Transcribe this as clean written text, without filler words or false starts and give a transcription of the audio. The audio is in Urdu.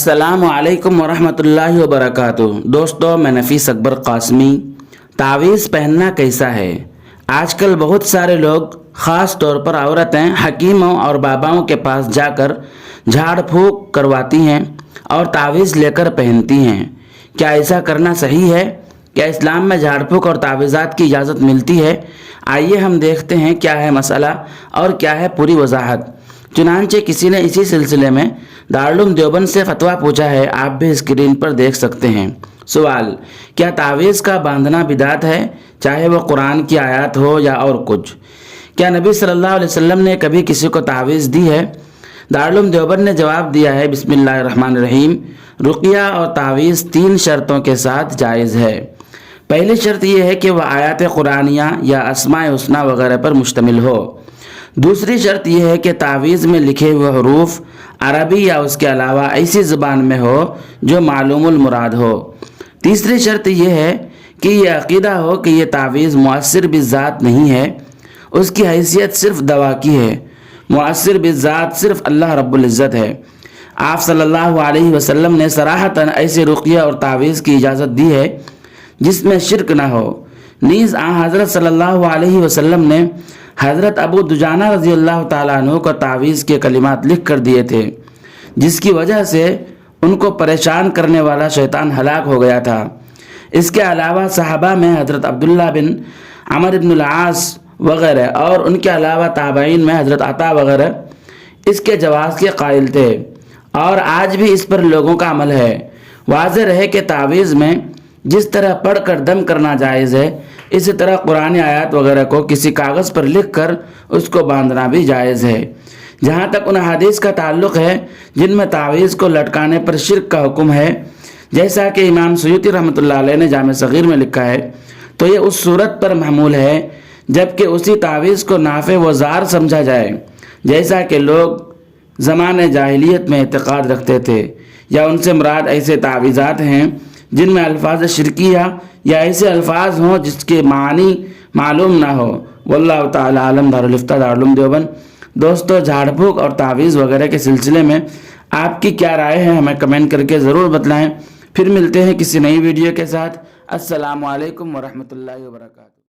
السلام علیکم ورحمۃ اللہ وبرکاتہ۔ دوستو، میں نفیس اکبر قاسمی۔ تعویذ پہننا کیسا ہے؟ آج کل بہت سارے لوگ، خاص طور پر عورتیں، حکیموں اور باباؤں کے پاس جا کر جھاڑ پھونک کرواتی ہیں اور تعویذ لے کر پہنتی ہیں۔ کیا ایسا کرنا صحیح ہے؟ کیا اسلام میں جھاڑ پھونک اور تعویذات کی اجازت ملتی ہے؟ آئیے ہم دیکھتے ہیں کیا ہے مسئلہ اور کیا ہے پوری وضاحت۔ چنانچہ کسی نے اسی سلسلے میں دارالعلوم دیوبند سے فتویٰ پوچھا ہے، آپ بھی اسکرین پر دیکھ سکتے ہیں۔ سوال: کیا تعویذ کا باندھنا بدعت ہے، چاہے وہ قرآن کی آیات ہو یا اور کچھ؟ کیا نبی صلی اللہ علیہ وسلم نے کبھی کسی کو تعویذ دی ہے؟ دارالعلوم دیوبند نے جواب دیا ہے، بسم اللہ الرحمن الرحیم، رقیہ اور تعویذ 3 شرطوں کے ساتھ جائز ہے۔ پہلی شرط یہ ہے کہ وہ آیات قرآنیہ یا اسماء الحسنی وغیرہ پر مشتمل ہو۔ دوسری شرط یہ ہے کہ تعویذ میں لکھے ہوئے حروف عربی یا اس کے علاوہ ایسی زبان میں ہو جو معلوم المراد ہو۔ تیسری شرط یہ ہے کہ یہ عقیدہ ہو کہ یہ تعویذ مؤثر بالذات نہیں ہے، اس کی حیثیت صرف دوا کی ہے، مؤثر بالذات صرف اللہ رب العزت ہے۔ آپ صلی اللہ علیہ وسلم نے صراحتاً ایسے رقیہ اور تعویذ کی اجازت دی ہے جس میں شرک نہ ہو۔ نیز حضرت صلی اللہ علیہ وسلم نے حضرت ابو دجانہ رضی اللہ تعالیٰ عنہ کو تعویذ کے کلمات لکھ کر دیے تھے، جس کی وجہ سے ان کو پریشان کرنے والا شیطان ہلاک ہو گیا تھا۔ اس کے علاوہ صحابہ میں حضرت عبداللہ بن عمر بن العاص وغیرہ اور ان کے علاوہ تابعین میں حضرت عطا وغیرہ اس کے جواز کے قائل تھے، اور آج بھی اس پر لوگوں کا عمل ہے۔ واضح رہے کہ تعویذ میں جس طرح پڑھ کر دم کرنا جائز ہے، اسی طرح قرآن آیات وغیرہ کو کسی کاغذ پر لکھ کر اس کو باندھنا بھی جائز ہے۔ جہاں تک ان حدیث کا تعلق ہے جن میں تعویذ کو لٹکانے پر شرک کا حکم ہے، جیسا کہ امام سیوطی رحمۃ اللہ علیہ نے جامع صغیر میں لکھا ہے، تو یہ اس صورت پر محمول ہے جبکہ اسی تعویذ کو نافع و ضار سمجھا جائے، جیسا کہ لوگ زمانے جاہلیت میں اعتقاد رکھتے تھے، یا ان سے مراد ایسے تعویذات ہیں جن میں الفاظ شرکیہ یا ایسے الفاظ ہوں جس کے معنی معلوم نہ ہو۔ واللہ تعالی عالم۔ دارالفتہ دارالعلوم دیوبند۔ دوستو، جھاڑ پھونک اور تعویذ وغیرہ کے سلسلے میں آپ کی کیا رائے ہے، ہمیں کمنٹ کر کے ضرور بتلائیں۔ پھر ملتے ہیں کسی نئی ویڈیو کے ساتھ۔ السلام علیکم ورحمۃ اللہ وبرکاتہ۔